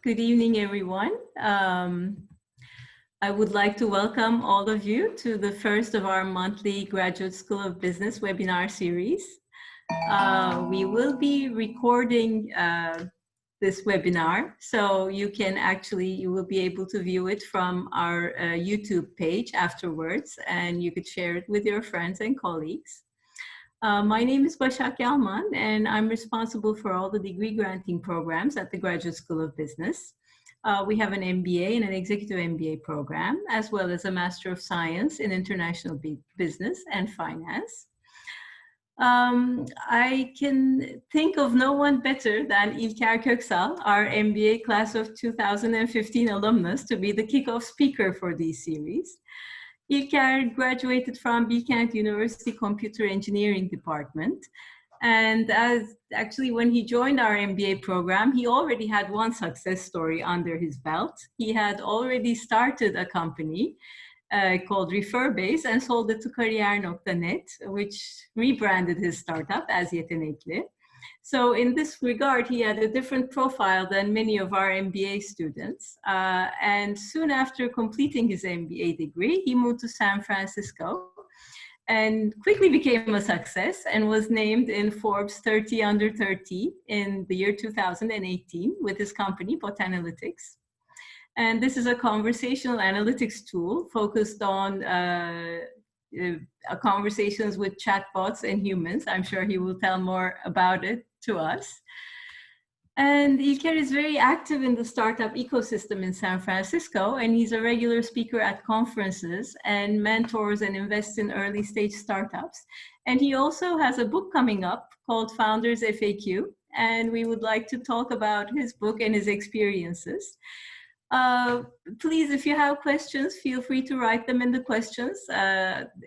Good evening, everyone. I would like to welcome all of you to the first of our monthly Graduate School of Business webinar series. We will be recording this webinar, so you will be able to view it from our YouTube page afterwards, and you could share it with your friends and colleagues. My name is Başak Yalman, and I'm responsible for all the degree granting programs at the Graduate School of Business. We have an MBA and an Executive MBA program, as well as a Master of Science in International Business and Finance. I can think of no one better than İlker Köksal, our MBA class of 2015 alumnus, to be the kickoff speaker for these series. İlker graduated from Bilkent University Computer Engineering Department. And actually, when he joined our MBA program, he already had one success story under his belt. He had already started a company called Referbase and sold it to Kariyer.net, which rebranded his startup as Yetenekli. So in this regard, he had a different profile than many of our MBA students. And soon after completing his MBA degree, he moved to San Francisco and quickly became a success and was named in Forbes 30 Under 30 in the year 2018 with his company, Botanalytics. And this is a conversational analytics tool focused on conversations with chatbots and humans. I'm sure he will tell more about it to us. And İlker is very active in the startup ecosystem in San Francisco, and he's a regular speaker at conferences and mentors and invests in early stage startups. And he also has a book coming up called Founders FAQ, and we would like to talk about his book and his experiences. Please, if you have questions, feel free to write them in the questions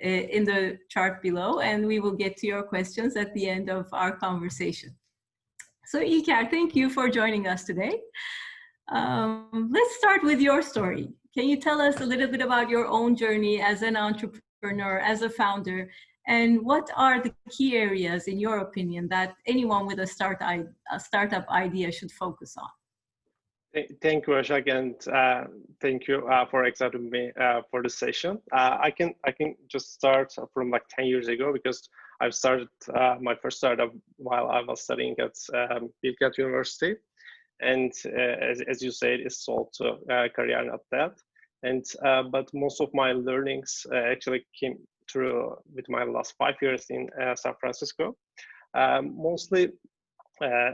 in the chart below, and we will get to your questions at the end of our conversation. So İlker, thank you for joining us today. Let's start with your story. Can you tell us a little bit about your own journey as an entrepreneur, as a founder, and what are the key areas, in your opinion, that anyone with a startup idea should focus on? Thank you, Başak, and thank you for accepting me for the session. I can just start from like 10 years ago because I've started my first startup while I was studying at Bilkent University, and as you said, it's sold to Kariyer.net. And but most of my learnings actually came through with my last 5 years in San Francisco. Mostly.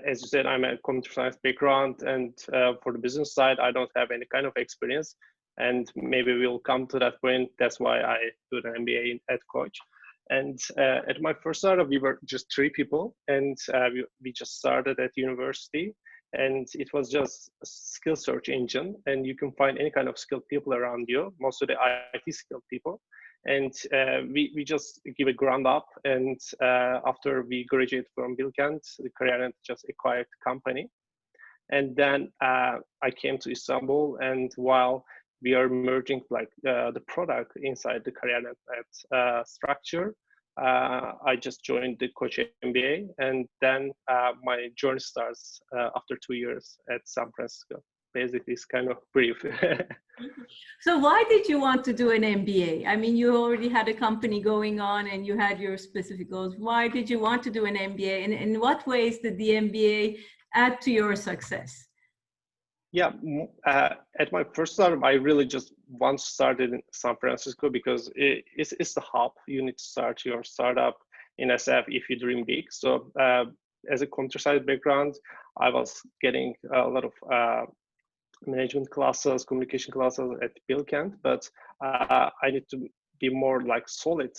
As you said, I'm a computer science background, and for the business side, I don't have any kind of experience. And maybe we'll come to that point. That's why I do the MBA at Koç. And at my first startup, we were just 3 people, and we just started at university. And it was just a skill search engine, and you can find any kind of skilled people around you, most of the IT skilled people. And we just give a ground up, and after we graduated from Bilkent, the Kariyer just acquired the company. And then I came to Istanbul, and while we are merging like the product inside the Kariyer structure, I just joined the Koç MBA, and then my journey starts after 2 years at San Francisco. Basically, it's kind of brief. So why did you want to do an MBA? I mean, you already had a company going on and you had your specific goals. Why did you want to do an MBA? And in what ways did the MBA add to your success? Yeah, at my first startup, I really just once started in San Francisco because it's the hub. You need to start your startup in SF if you dream big. So as a computer science background, I was getting a lot of management classes, communication classes at Bilkent, but I need to be more like solid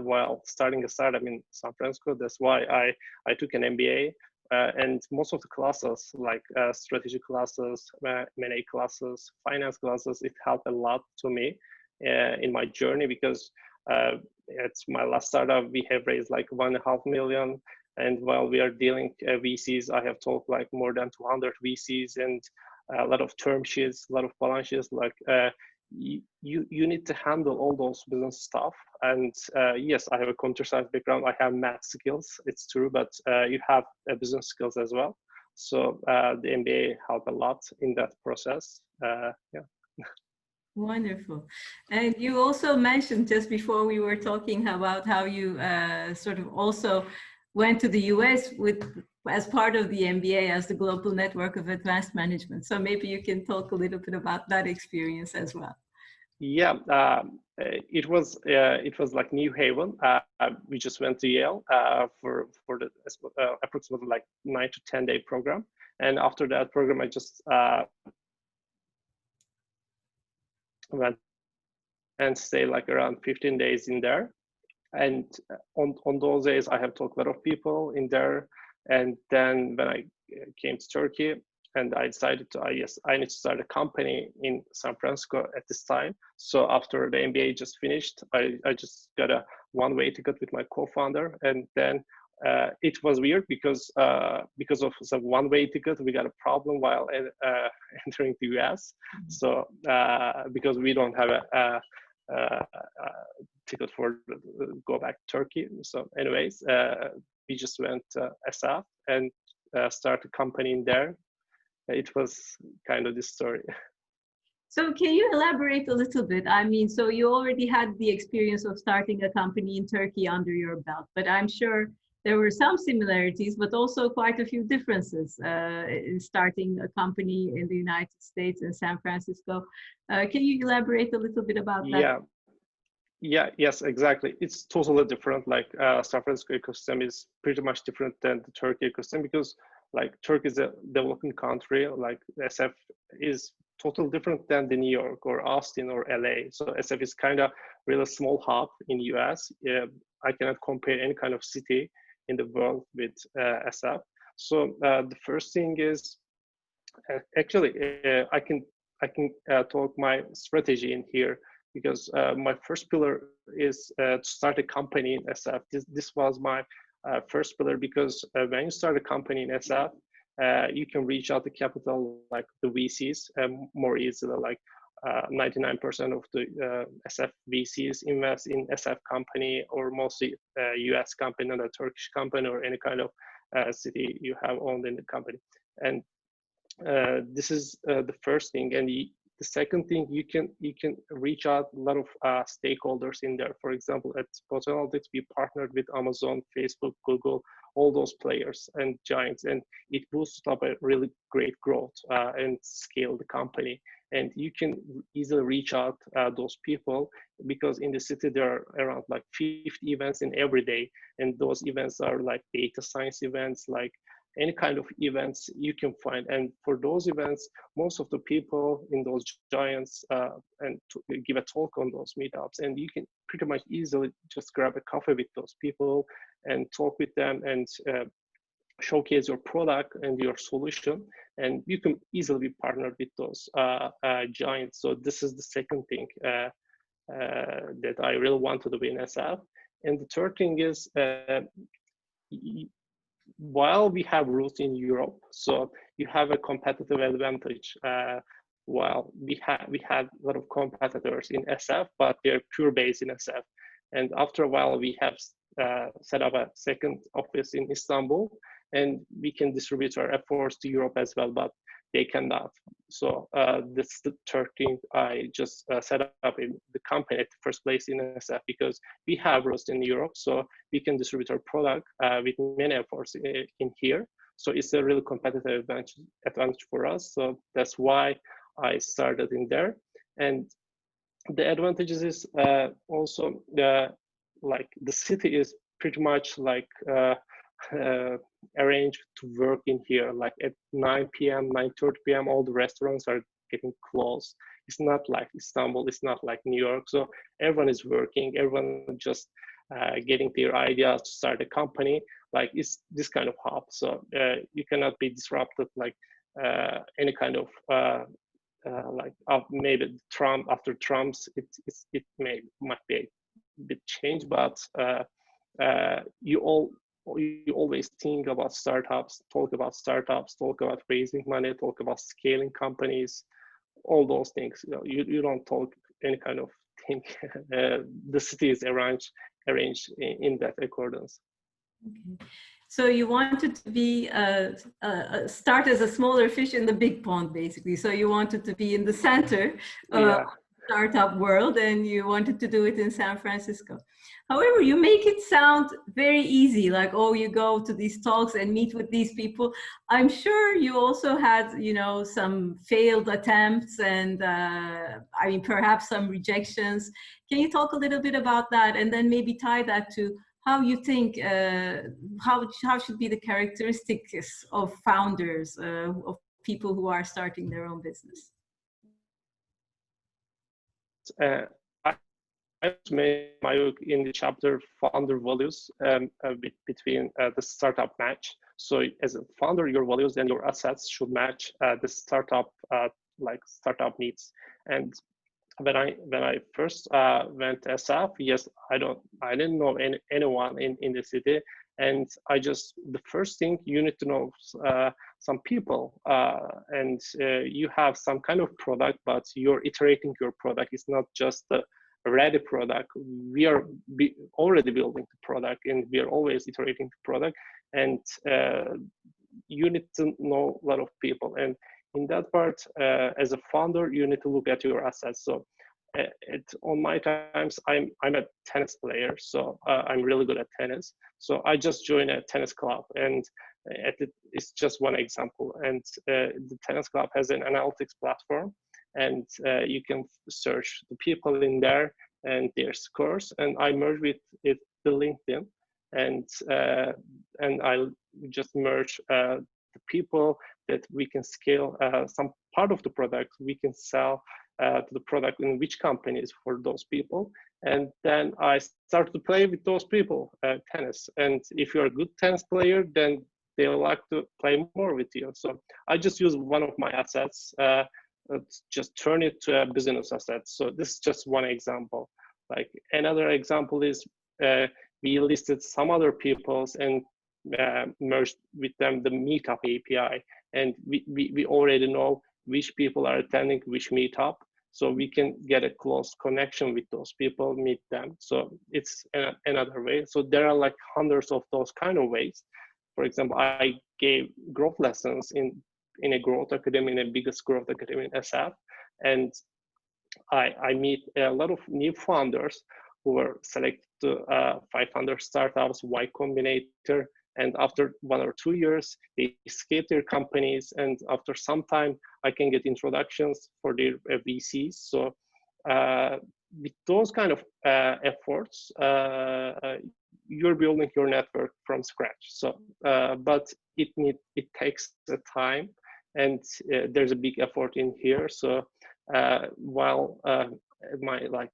while starting a startup in San Francisco. That's why I took an MBA, and most of the classes, like strategy classes, M&A classes, finance classes, it helped a lot to me in my journey because at my last startup, we have raised like 1.5 million. And while we are dealing VCs, I have talked like more than 200 VCs and a lot of term sheets, a lot of balance sheets. Like you need to handle all those business stuff. And yes, I have a computer science background. I have math skills. It's true, but you have business skills as well. So the MBA helped a lot in that process. Yeah. Wonderful. And you also mentioned just before we were talking about how you sort of also went to the US with as part of the MBA as the Global Network of Advanced Management. So maybe you can talk a little bit about that experience as well. Yeah, it was like New Haven. We just went to Yale for the approximately like 9 to 10 day program, and after that program, I just went and stayed like around 15 days in there. And on those days, I have talked a lot of people in there. And then when I came to Turkey, and I decided to, yes, I need to start a company in San Francisco at this time. So after the MBA just finished, I just got a one-way ticket with my co-founder, and then it was weird because of the one-way ticket, we got a problem while entering the US. So because we don't have a ticket for go back to Turkey. So anyways, we just went SF and started a company in there. It was kind of this story. So can you elaborate a little bit? I mean, so you already had the experience of starting a company in Turkey under your belt, but I'm sure there were some similarities, but also quite a few differences in starting a company in the United States and San Francisco. Can you elaborate a little bit about that? Yes, exactly. It's totally different. Like San Francisco ecosystem is pretty much different than the Turkey ecosystem, because like Turkey is a developing country. Like SF is totally different than the New York or Austin or LA. So SF is kind of really small hub in US. I cannot compare any kind of city in the world with SF. So the first thing is actually I can talk my strategy in here, because my first pillar is to start a company in SF. This was my first pillar, because when you start a company in SF, you can reach out to capital like the VCs more easily. Like 99% of the SF VCs invest in SF company, or mostly US company, not a Turkish company or any kind of city you have owned in the company. And this is the first thing. And the second thing, you can reach out a lot of stakeholders in there. For example, at Analytics, we partnered with Amazon, Facebook, Google, all those players and giants, and it boosted up a really great growth and scale the company. And you can easily reach out those people, because in the city there are around like 50 events in every day, and those events are like data science events, like any kind of events you can find. And for those events, most of the people in those giants and give a talk on those meetups, and you can pretty much easily just grab a coffee with those people and talk with them and showcase your product and your solution, and you can easily be partnered with those giants. So this is the second thing that I really want to do in SF. And the third thing is, while we have roots in Europe, so you have a competitive advantage. While we had a lot of competitors in SF, but they're pure based in SF. And after a while, we have set up a second office in Istanbul, and we can distribute our efforts to Europe as well, but they cannot. So this is the third thing. I just set up in the company at the first place in SF, because we have roots in Europe, so we can distribute our product with many efforts in here. So it's a really competitive advantage for us. So that's why I started in there. And the advantages is also like the city is pretty much like arranged to work in here. Like at 9 p.m., 9:30 p.m., all the restaurants are getting closed. It's not like Istanbul, it's not like New York. So everyone is working, everyone just getting their ideas to start a company. Like it's this kind of hub. So you cannot be disrupted like any kind of like maybe Trump, after Trump's, it might be a bit change, but you always think about startups, talk about raising money, talk about scaling companies, all those things. You don't talk any kind of thing. The city is arranged in that accordance. Okay. So you wanted to be start as a smaller fish in the big pond, basically. So you wanted to be in the center of Yeah. startup world, and you wanted to do it in San Francisco. However, you make it sound very easy, like, oh, you go to these talks and meet with these people. I'm sure you also had, you know, some failed attempts and I mean, perhaps some rejections. Can you talk a little bit about that, and then maybe tie that to how you think, how should be the characteristics of founders, of people who are starting their own business? Uh, I made my book in the chapter founder values between the startup match. So as a founder, your values and your assets should match the startup like startup needs. And when I first went to SF, yes, I didn't know anyone in the city, and the first thing you need to know some people, and you have some kind of product, but you're iterating your product. It's not just a ready product. We are already building the product, and we are always iterating the product, and you need to know a lot of people. And in that part, as a founder, you need to look at your assets. So on my times, I'm a tennis player, so I'm really good at tennis. So I just joined a tennis club, and it's just one example. And the tennis club has an analytics platform, and you can search the people in there and their scores. And I merged with it the LinkedIn, and I just merge the people that we can scale some part of the product we can sell to the product in which companies for those people. And then I start to play with those people tennis. And if you're a good tennis player, then they'll like to play more with you. So I just use one of my assets, just turn it to a business asset. So this is just one example. Like another example is we listed some other people's and merged with them the Meetup API. And we already know which people are attending which meetup, so we can get a close connection with those people, meet them. So it's another way. So there are like hundreds of those kind of ways. For example, I gave growth lessons in a growth academy, in a biggest growth academy in SF, and I meet a lot of new founders who were selected to 500 startups, Y Combinator. And after 1 or 2 years, they scale their companies. And after some time, I can get introductions for their VCs. So with those kind of efforts, you're building your network from scratch. So, but it takes the time, and there's a big effort in here. So while my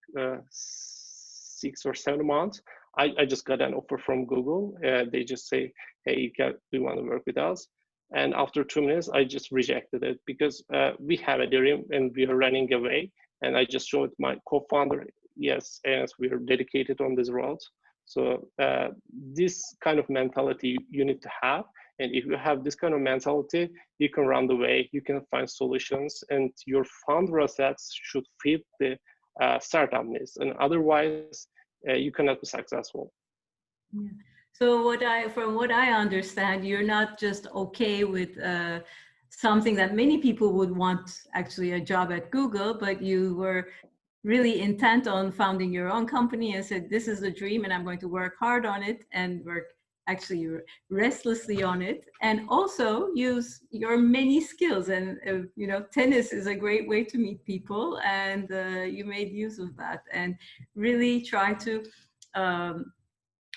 6 or 7 months, I just got an offer from Google. They just say, hey, do you want to work with us? And after 2 minutes, I just rejected it because we have a dream and we are running away. And I just showed my co-founder, yes, we are dedicated on this road. So this kind of mentality you need to have. And if you have this kind of mentality, you can run the way, you can find solutions, and your founder assets should fit the startup needs. And otherwise, you cannot be successful. Yeah. So from what I understand, you're not just okay with something that many people would want, actually a job at Google, but you were really intent on founding your own company and said, this is a dream and I'm going to work hard on it, and work actually restlessly on it, and also use your many skills. And you know, tennis is a great way to meet people, and you made use of that and really try to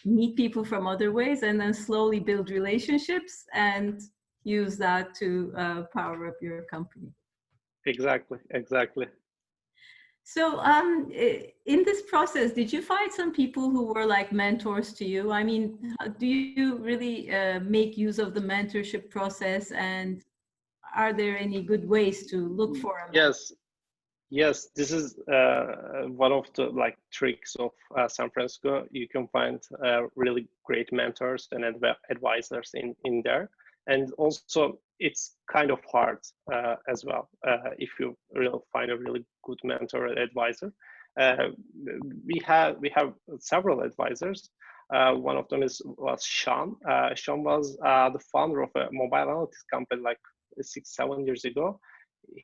meet people from other ways, and then slowly build relationships and use that to power up your company. Exactly. So in this process, did you find some people who were like mentors to you? I mean, do you really make use of the mentorship process, and are there any good ways to look for a mentor? Yes, this is one of the tricks of San Francisco. You can find really great mentors and advisors in there. And also it's kind of hard as well if you really find a really good mentor or advisor. We have several advisors. One of them was Sean. Sean was the founder of a mobile analytics company like 6-7 years ago.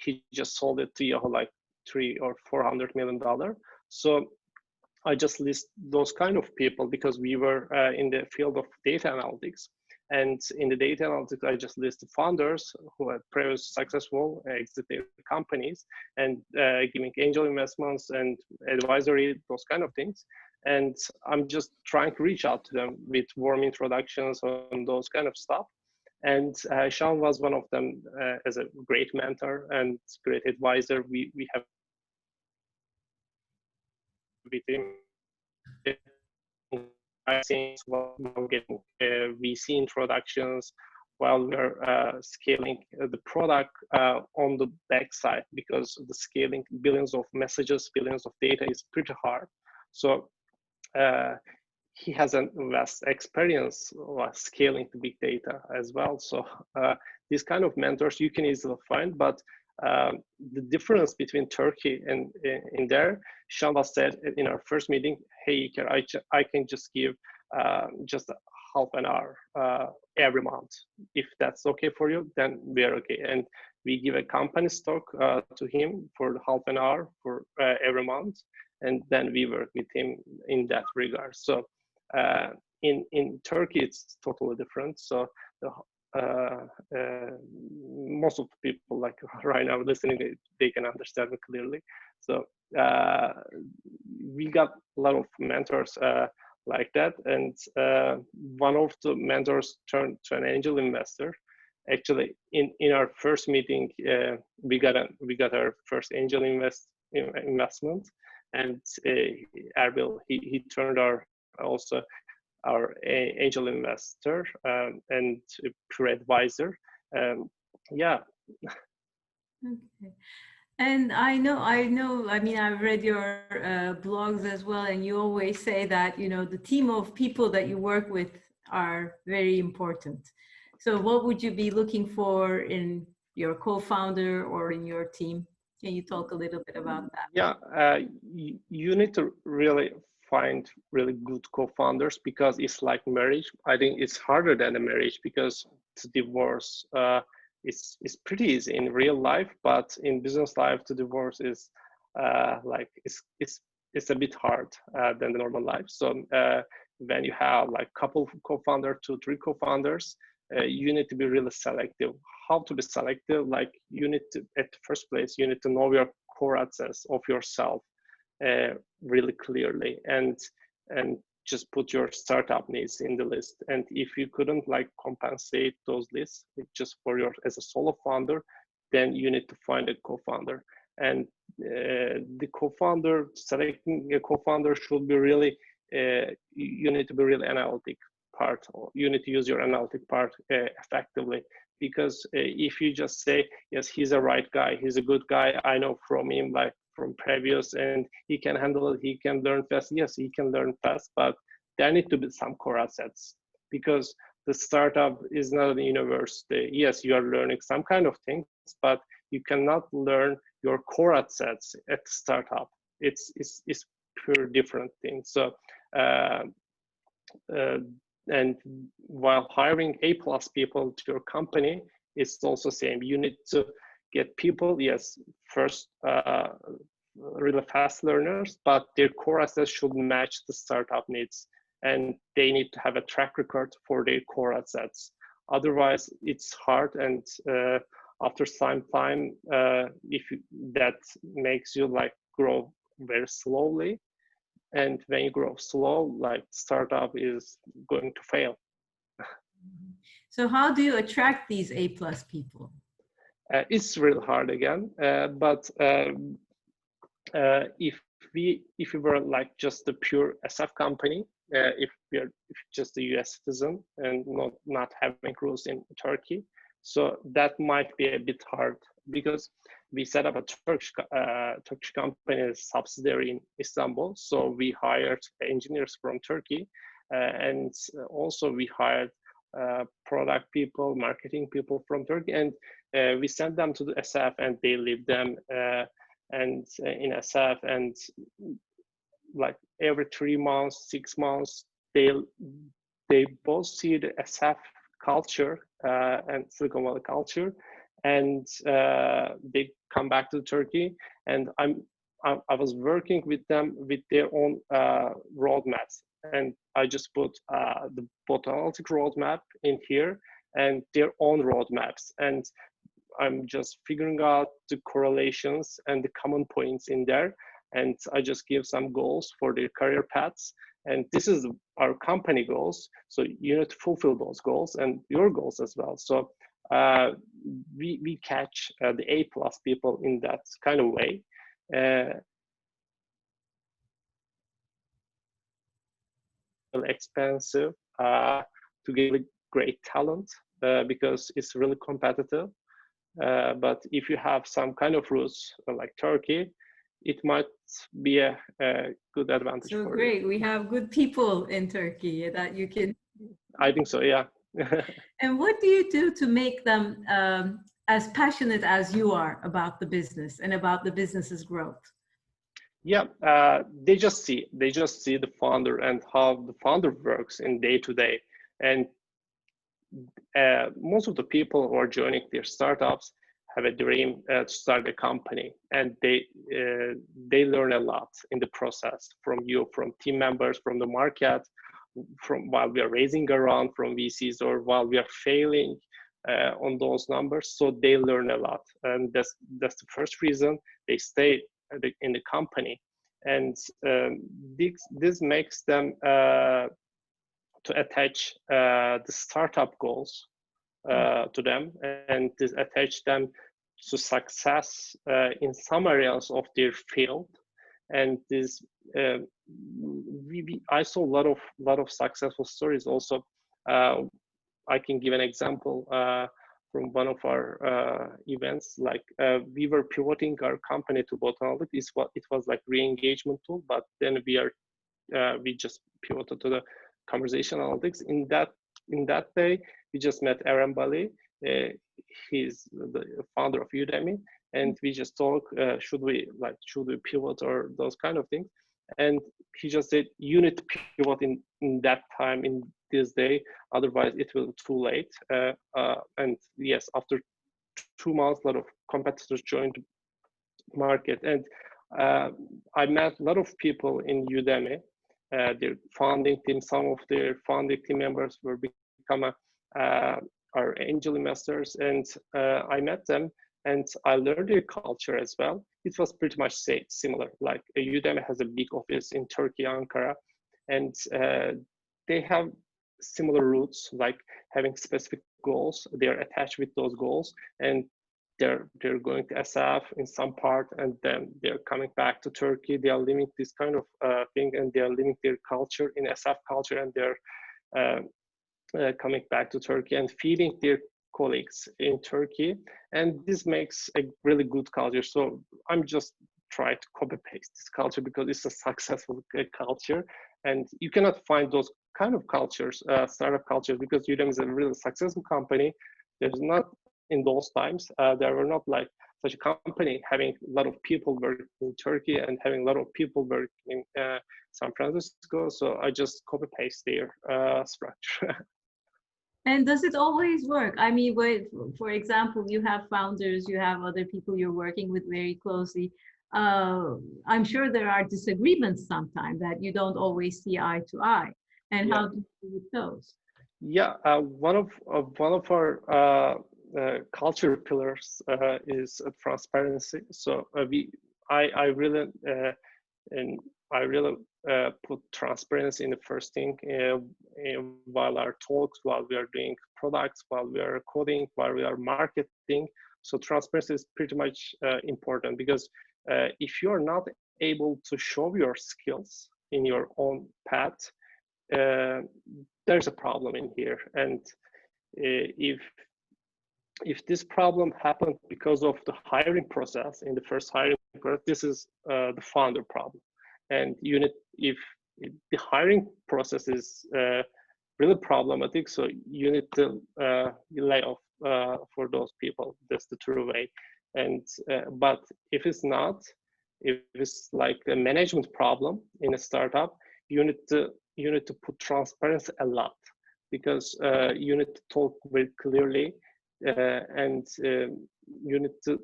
He just sold it to Yahoo like $300 or $400 million. So I just list those kind of people because we were in the field of data analytics. And in the data analytics, I just list the founders who had previous successful exited companies and giving angel investments and advisory, those kind of things. And I'm just trying to reach out to them with warm introductions and those kind of stuff. And Sean was one of them as a great mentor and great advisor. We have with him while getting VC introductions, while we're scaling the product on the backside, because the scaling billions of messages, billions of data is pretty hard. So he has a vast experience scaling the big data as well. So these kind of mentors you can easily find, but the difference between Turkey and in there, Shamba said in our first meeting, hey, Ilker, I can just give just half an hour every month. If that's okay for you, then we are okay. And we give a company stock to him for half an hour for every month. And then we work with him in that regard. So in Turkey, it's totally different. So most of the people like right now listening, they can understand me clearly. So we got a lot of mentors like that, and one of the mentors turned to an angel investor. Actually, in our first meeting, we got our first angel investment, and Erbil he turned also our angel investor and pure advisor. Yeah. Okay. And I mean, I've read your blogs as well, and you always say that, the team of people that you work with are very important. So what would you be looking for in your co-founder or in your team? Can you talk a little bit about that? Yeah, you need to really find really good co-founders, because it's like marriage. I think it's harder than a marriage, because to divorce it's pretty easy in real life, but in business life to divorce is like it's a bit hard than the normal life. So when you have like couple co-founder, 2-3 co-founders, you need to be really selective. How to be selective? Like you need to, at the first place, you need to know your core assets of yourself really clearly, and just put your startup needs in the list. And if you couldn't like compensate those lists just for your as a solo founder, then you need to find a co-founder. And the co-founder, selecting a co-founder should be really you need to be really analytic part, or you need to use your analytic part effectively. Because if you just say, yes, he's a right guy, he's a good guy, I know from him, like from previous, and he can handle it, he can learn fast. Yes, he can learn fast, but there need to be some core assets, because the startup is not a university. Yes, you are learning some kind of things, but you cannot learn your core assets at the startup. It's pure different thing. So and while hiring A+ people to your company, it's also same. You need to get people, yes, first really fast learners, but their core assets should match the startup needs, and they need to have a track record for their core assets. Otherwise, it's hard, and after some time, that makes you like grow very slowly. And when you grow slow, like startup is going to fail. So how do you attract these A+ people? It's really hard again, but if we were like just a pure SF company, if just a US citizen and not having rules in Turkey, so that might be a bit hard, because we set up a Turkish company subsidiary in Istanbul. So we hired engineers from Turkey, and also we hired product people, marketing people from Turkey, and we sent them to the SF, and they leave them and in SF, and like every 3 months, 6 months, they they both see the SF culture and Silicon Valley culture, and they come back to Turkey, and I was working with them with their own roadmaps, and I just put the botanical roadmap in here and their own roadmaps, and I'm just figuring out the correlations and the common points in there, and I just give some goals for their career paths. And this is our company goals, so you need to fulfill those goals and your goals as well. So we catch the A+ people in that kind of way. Expensive to get really great talent because it's really competitive. But if you have some kind of roots like Turkey, it might be a good advantage So for great. you. We have good people in Turkey that you can. I think so, yeah. And what do you do to make them as passionate as you are about the business and about the business's growth? Yeah, they just see the founder and how the founder works in day to day. And most of the people who are joining their startups have a dream to start a company, and they learn a lot in the process from you, from team members, from the market, from while we are raising a round from VCs or while we are failing on those numbers. So they learn a lot, and that's the first reason they stay in the company, and this makes them to attach the startup goals to them, and this attach them to success in some areas of their field. And this I saw a lot of successful stories also. I can give an example from one of our events. Like we were pivoting our company to Botanology. It was like re-engagement tool, but then we just pivoted to the conversation analytics. In that day, we just met Aaron Bali. He's the founder of Udemy, and we just talk. Should we pivot or those kind of things? And he just said, you need to pivot in that time, in this day, otherwise it will be too late. And yes, after 2 months, a lot of competitors joined the market, and I met a lot of people in Udemy. Their founding team, some of their founding team members were become our angel investors, and I met them and I learned their culture as well. It was pretty much similar. Like Udemy has a big office in Turkey, Ankara, and they have similar roots, like having specific goals. They're attached with those goals, and they're going to SF in some part, and then they're coming back to Turkey. They are living this kind of thing, and they are living their culture in SF culture, and they're coming back to Turkey and feeding their colleagues in Turkey. And this makes a really good culture. So I'm just trying to copy paste this culture because it's a successful culture, and you cannot find those kind of cultures, startup cultures, because Udemy is a really successful company. There's not, in those times, there were not like such a company having a lot of people working in Turkey and having a lot of people working in San Francisco. So I just copy paste their structure. And does it always work? I mean, for example, you have founders, you have other people you're working with very closely. I'm sure there are disagreements sometimes that you don't always see eye to eye. And Yeah. how do you deal with those? Yeah, one of our culture pillars is transparency. So I really and I really put transparency in the first thing while our talks, while we are doing products, while we are coding, while we are marketing. So transparency is pretty much important, because if you are not able to show your skills in your own path, there's a problem in here. And if this problem happened because of the hiring process, in the first hiring process, this is the founder problem. And if the hiring process is really problematic, so you need to lay off for those people. That's the true way. And but if it's not, if it's like a management problem in a startup, you need to put transparency a lot, because you need to talk very clearly, and you need to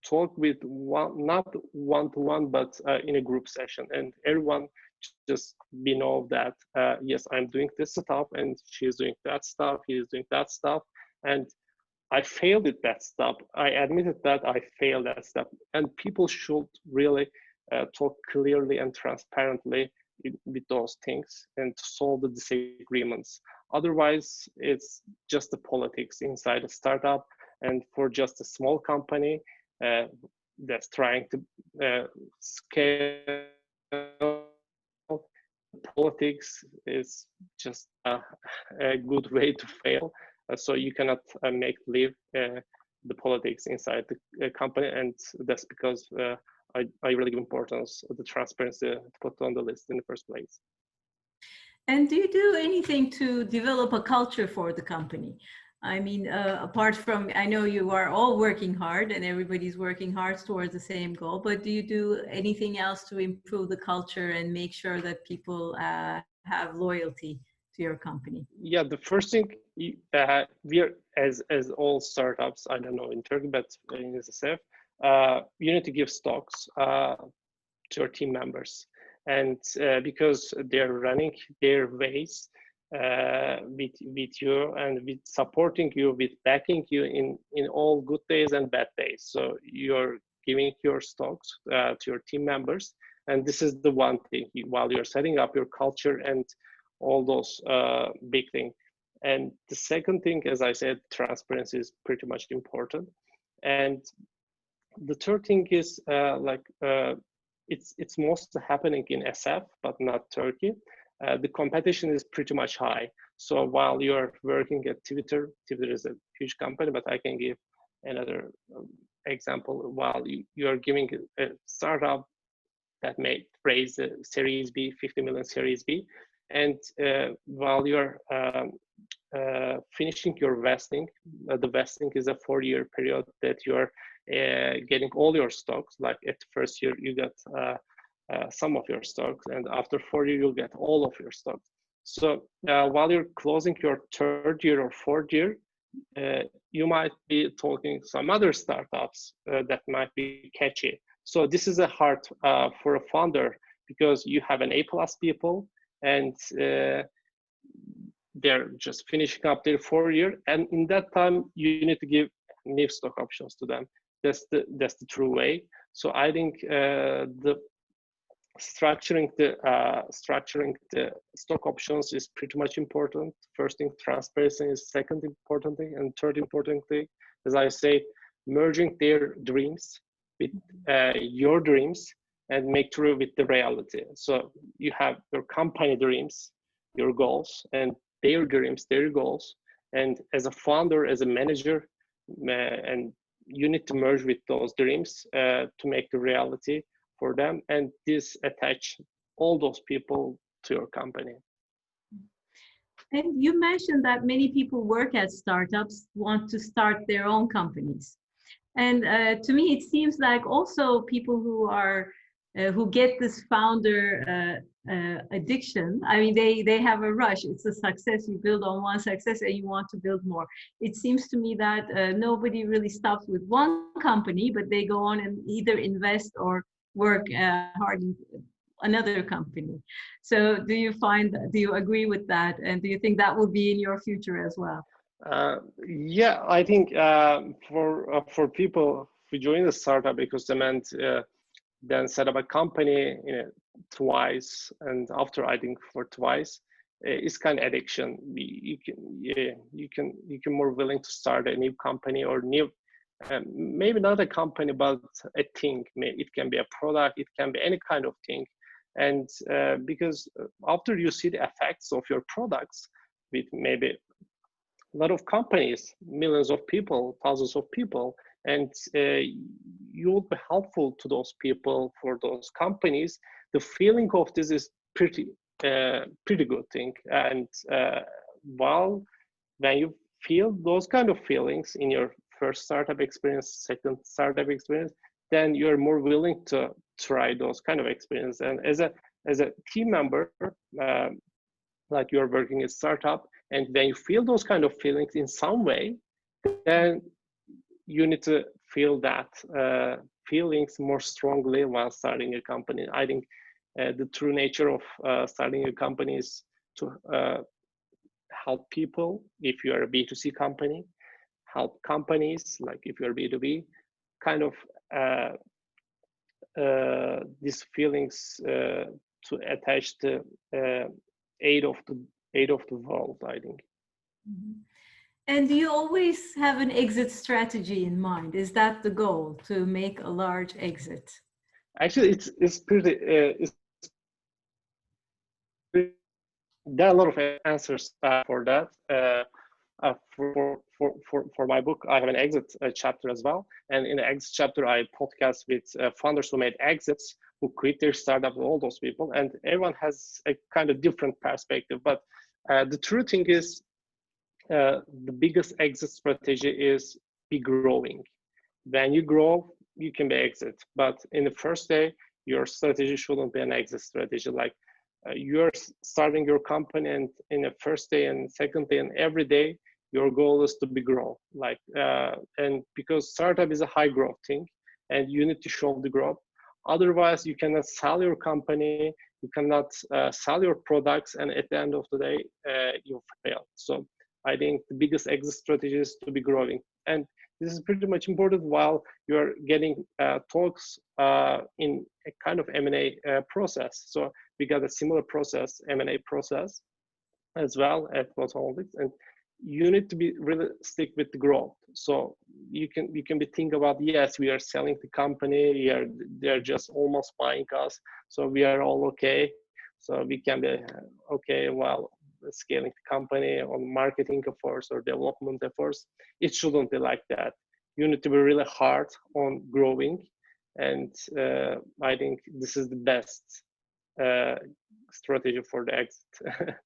talk with not one-to-one, but in a group session, and everyone just be know that yes, I'm doing this stuff, and she's doing that stuff, he is doing that stuff, and I failed at that stuff. I admitted that I failed at stuff, and people should really talk clearly and transparently with those things and solve the disagreements. Otherwise, it's just the politics inside a startup, and for just a small company that's trying to scale, politics is just a good way to fail. So you cannot make live the politics inside the company, and that's because I really give importance to the transparency to put on the list in the first place. And do you do anything to develop a culture for the company? I mean, apart from, I know you are all working hard and everybody's working hard towards the same goal, but do you do anything else to improve the culture and make sure that people have loyalty to your company? Yeah, the first thing, we are, as all startups, I don't know in Turkey, but in SSF, you need to give stocks to your team members. And because they're running their ways with you, and with supporting you, with backing you in all good days and bad days. So you're giving your stocks to your team members. And this is the one thing while you're setting up your culture and all those big things. And the second thing, as I said, transparency is pretty much important. And the third thing is it's mostly happening in SF, but not Turkey. The competition is pretty much high. So while you're working at Twitter is a huge company, but I can give another example. While you're giving a startup that may raise a Series B, 50 million Series B, and while you're finishing your vesting, the vesting is a 4-year period that you're getting all your stocks. Like at the first year, you get some of your stocks, and after 4 years, you'll get all of your stocks. So while you're closing your 3rd year or 4th year, you might be talking some other startups that might be catchy. So this is a hard for a founder, because you have an A+ people, and they're just finishing up their 4 year, and in that time you need to give new stock options to them. That's the true way. So I think the structuring the stock options is pretty much important. First thing, transparency is second important thing, and third important thing, as I say, merging their dreams with your dreams and make true with the reality. So you have your company dreams, your goals, and their dreams, their goals. And as a founder, as a manager, and you need to merge with those dreams to make the reality for them, and this attach all those people to your company. And you mentioned that many people work at startups want to start their own companies. And to me, it seems like also people who are who get this founder addiction. I mean, they have a rush. It's a success. You build on one success and you want to build more. It seems to me that nobody really stops with one company, but they go on and either invest or work hard in another company. So do you agree with that? And do you think that will be in your future as well? Yeah, I think for people who join the startup ecosystem, then set up a company twice, and after I think for twice, it's kind of addiction. You can more willing to start a new company or new, maybe not a company, but a thing. It can be a product, it can be any kind of thing. And because after you see the effects of your products with maybe a lot of companies, millions of people, thousands of people, and you will be helpful to those people, for those companies. The feeling of this is pretty good thing. And while when you feel those kind of feelings in your first startup experience, second startup experience, then you're more willing to try those kind of experience. And as as a team member, like you're working in a startup, and when you feel those kind of feelings in some way, then you need to feel that feelings more strongly while starting a company. I think the true nature of starting a company is to help people if you are a B2C company, help companies like if you're B2B, kind of these feelings to attach the aid of the world, I think. Mhm. And do you always have an exit strategy in mind? Is that the goal, to make a large exit? Actually, it's pretty. There are a lot of answers for that. For my book, I have an exit chapter as well. And in the exit chapter, I podcast with founders who made exits, who quit their startup, all those people. And everyone has a kind of different perspective. But the true thing is, the biggest exit strategy is be growing. When you grow, you can be exit. But in the first day, your strategy shouldn't be an exit strategy. Like you're starting your company, and in the first day and second day and every day, your goal is to be grow. Like and because startup is a high growth thing, and you need to show the growth. Otherwise, you cannot sell your company, you cannot sell your products, and at the end of the day, you fail. So I think the biggest exit strategy is to be growing. And this is pretty much important while you're getting talks in a kind of M&A process. So we got a similar process, M&A process as well at Holdings, and you need to be really stick with the growth. So you can be think about, yes, we are selling the company, they're just almost buying us, so we are all okay. So we can be okay while scaling the company on marketing efforts or development efforts. It shouldn't be like that. You need to be really hard on growing, and I think this is the best strategy for the exit.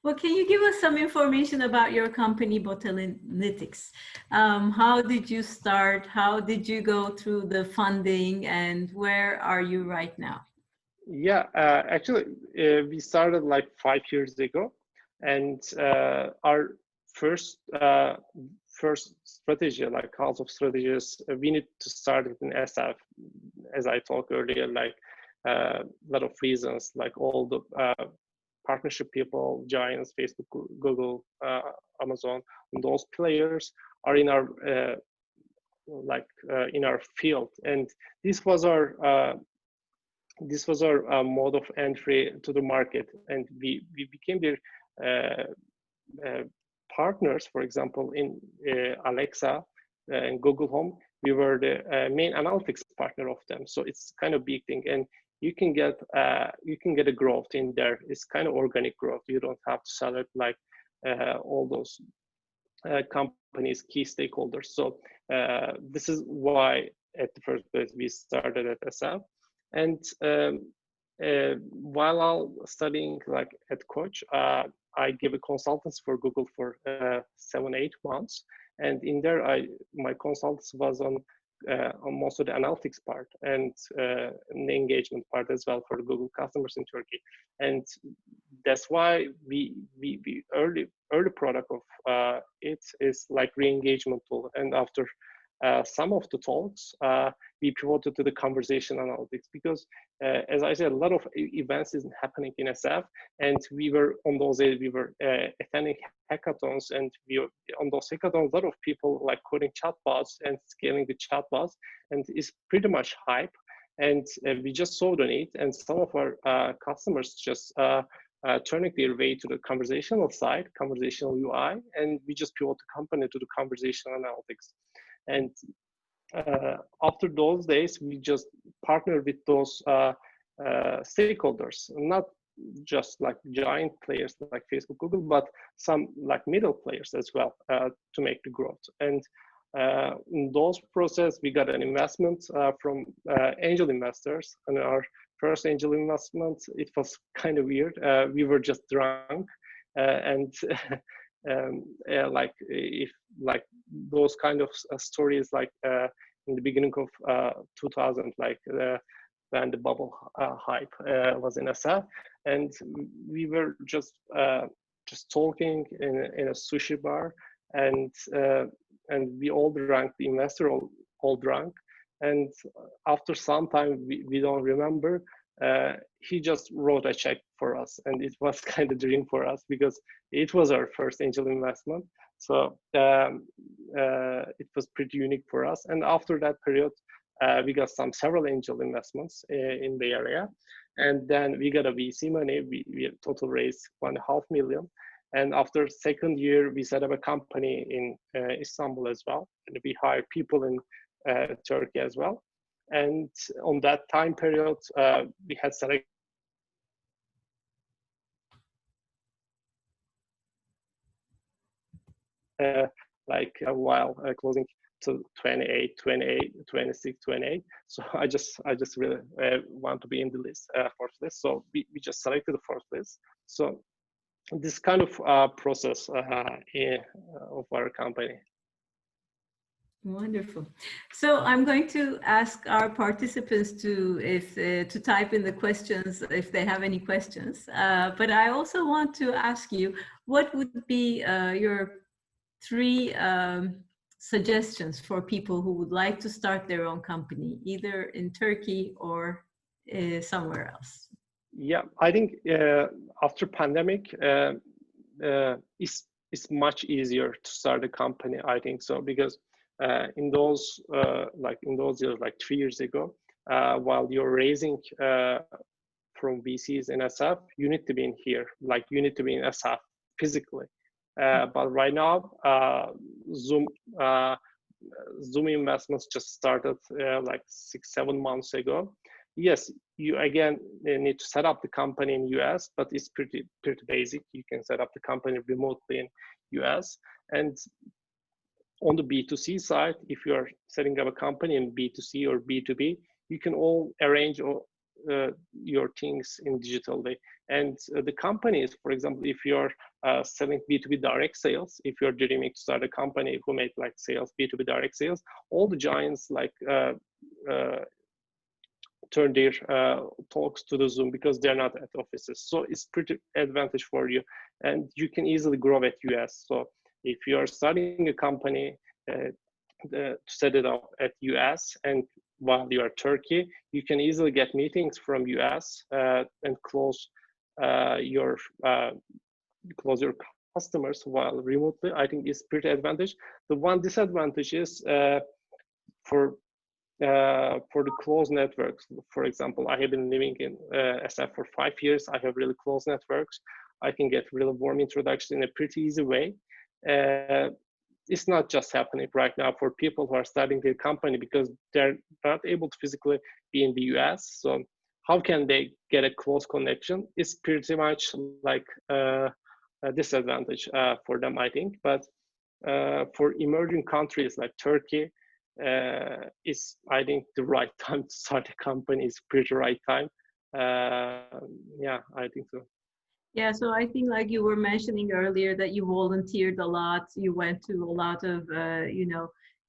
Well, can you give us some information about your company, Botalytics? How did you start? How did you go through the funding, and where are you right now? Yeah, actually, we started like 5 years ago, and our first strategy, like house of strategies, we need to start it in SF, as I talked earlier, like a lot of reasons, like all the partnership people, giants, Facebook, Google, Amazon, and those players are in our in our field, and this was our mode of entry to the market, and we became their partners. For example, in Alexa and Google Home, we were the main analytics partner of them. So it's kind of big thing, and you can get a growth in there. It's kind of organic growth. You don't have to sell it like all those companies, key stakeholders. So this is why at the first place we started at SF. And while I'm studying like at Coach, I gave a consultancy for Google for 7-8 months, and in there my consultancy was on most of the analytics part and the engagement part as well for the Google customers in Turkey. And that's why we early product of it is like re-engagement tool. And after some of the talks, we pivoted to the conversation analytics, because as I said, a lot of events isn't happening in SF, and we were on those days, we were attending hackathons, and on those hackathons, a lot of people like coding chatbots and scaling the chatbots, and it's pretty much hype. And we just saw the need, and some of our customers just turning their way to the conversational side, conversational UI, and we just pivot the company to the conversational analytics. And after those days, we just partner with those stakeholders, not just like giant players like Facebook, Google, but some like middle players as well to make the growth. And in those process, we got an investment from angel investors. And our first angel investment, it was kind of weird. We were just drunk and like if like those kind of stories, like in the beginning of 2000, like when the bubble hype was in SF, and we were just talking in a sushi bar, and we all drank. The investor all drank, and after some time, we don't remember. He just wrote a check for us, and it was kind of dream for us because it was our first angel investment. So it was pretty unique for us. And after that period, we got several angel investments in the area, and then we got a VC money. We total raised 1.5 million. And after second year, we set up a company in Istanbul as well, and we hired people in Turkey as well. And on that time period, we had selected like a while closing to 28, 28, 26, 28. So I just really want to be in the list, fourth list. So we just selected the fourth list. So this kind of process of our company. Wonderful. So I'm going to ask our participants to type in the questions if they have any questions. But I also want to ask you, what would be your 3 suggestions for people who would like to start their own company, either in Turkey or somewhere else? Yeah, I think after pandemic, it's much easier to start a company. I think so because in those years, like 3 years ago, while you're raising from VCs in SF, you need to be in here, like you need to be in SF physically. But right now, Zoom investments just started like 6-7 months ago. Yes, you again need to set up the company in US, but it's pretty basic. You can set up the company remotely in US. And on the B2C side, if you are setting up a company in B2C or B2B, you can all arrange your things in digitally. And the companies, for example, if you're selling B2B direct sales, if you're dreaming to start a company who make like sales, B2B direct sales, all the giants like turn their talks to the Zoom because they're not at offices. So it's pretty advantage for you, and you can easily grow at US. So if you're starting a company, to set it up at US, and while you are Turkey, you can easily get meetings from US and close your customers while remotely. I think is pretty advantage. The one disadvantage is for the closed networks. For example, I have been living in SF for 5 years. I have really close networks. I can get really warm introduction in a pretty easy way. It's not just happening right now for people who are starting their company because they're not able to physically be in the US. So how can they get a close connection? It's pretty much like a disadvantage for them, I think. But for emerging countries like Turkey, it's, I think, the right time to start a company. It's pretty right time. Yeah, I think so. Yeah, so I think like you were mentioning earlier that you volunteered a lot. You went to a lot of,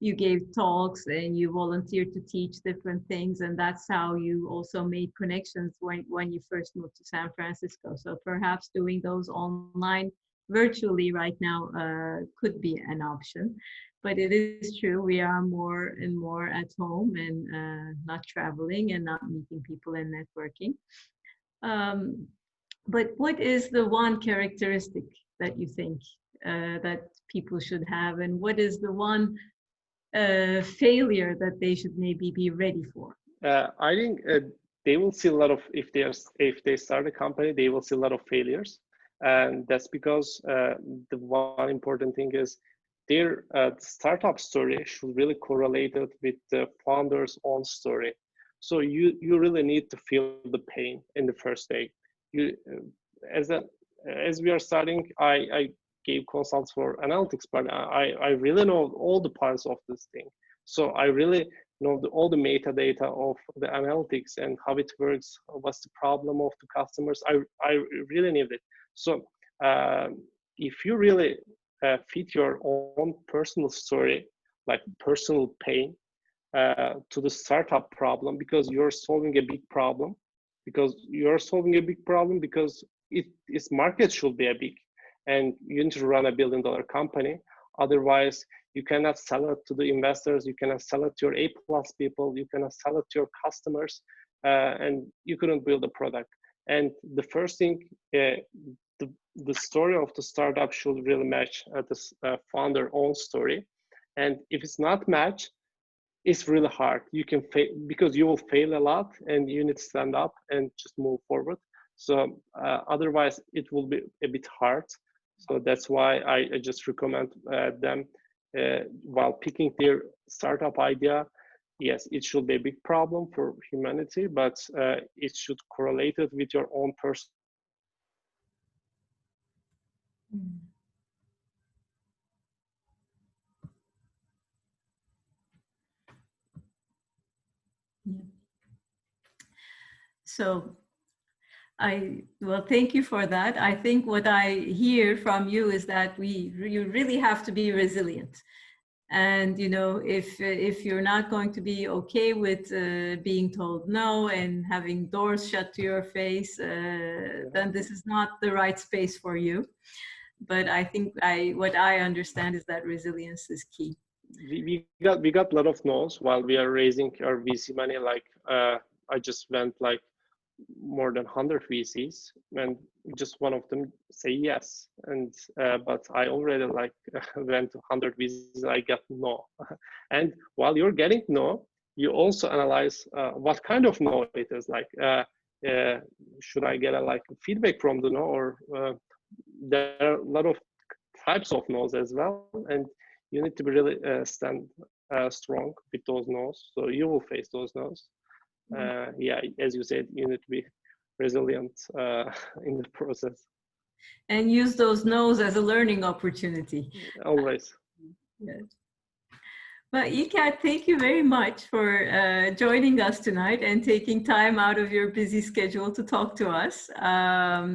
you gave talks and you volunteered to teach different things. And that's how you also made connections when you first moved to San Francisco. So perhaps doing those online virtually right now could be an option. But it is true, we are more and more at home and not traveling and not meeting people and networking. But what is the one characteristic that you think that people should have, and what is the one failure that they should maybe be ready for? I think they will see a lot of, if they start a company, they will see a lot of failures, and that's because the one important thing is their startup story should really correlate it with the founder's own story. So you really need to feel the pain in the first day. You, as we are starting, I gave consults for analytics, but I really know all the parts of this thing. So I really know all the metadata of the analytics and how it works, what's the problem of the customers. I really need it. So if you really fit your own personal story, like personal pain, to the startup problem because you're solving a big problem, because its market should be a big, and you need to run $1 billion company. Otherwise, you cannot sell it to the investors, you cannot sell it to your A+ people, you cannot sell it to your customers, and you couldn't build a product. And the first thing, the story of the startup should really match the founder own story. And if it's not matched, it's really hard. You can fail because you will fail a lot, and you need to stand up and just move forward. So otherwise, it will be a bit hard. So that's why I just recommend them while picking their startup idea. Yes, it should be a big problem for humanity, but it should correlate it with your own person. Yeah. So well, thank you for that. I think what I hear from you is that you really have to be resilient. And, you know, if you're not going to be okay with being told no and having doors shut to your face, then this is not the right space for you. But I think what I understand is that resilience is key. We got a lot of no's while we are raising our VC money. Like I just went like more than 100 VCs, and just one of them say yes. And but I already like went to 100 VCs, I got no. And while you're getting no, you also analyze what kind of no it is. Like should I get a feedback from the no, or there are a lot of types of no's as well, and you need to be really stand strong with those no's. So you will face those no's. Yeah, as you said, you need to be resilient in the process. And use those no's as a learning opportunity. Always. Yes. Well, İlker, thank you very much for joining us tonight and taking time out of your busy schedule to talk to us. I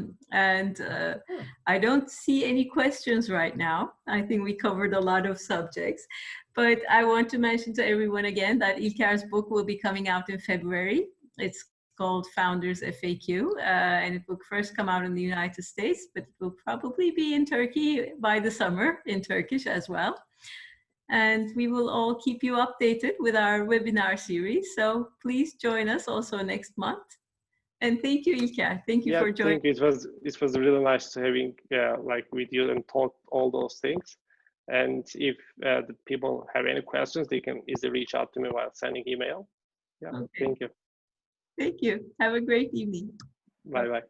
don't see any questions right now. I think we covered a lot of subjects. But I want to mention to everyone again that İlker's book will be coming out in February. It's called Founders FAQ, and it will first come out in the United States, but it will probably be in Turkey by the summer, in Turkish as well. And we will all keep you updated with our webinar series. So please join us also next month. And thank you, İlker. Thank you for joining. Thank you. It was really nice to having with you and talk all those things. And if the people have any questions, they can easily reach out to me while sending email. Yeah, okay. Thank you. Thank you. Have a great evening. Bye-bye.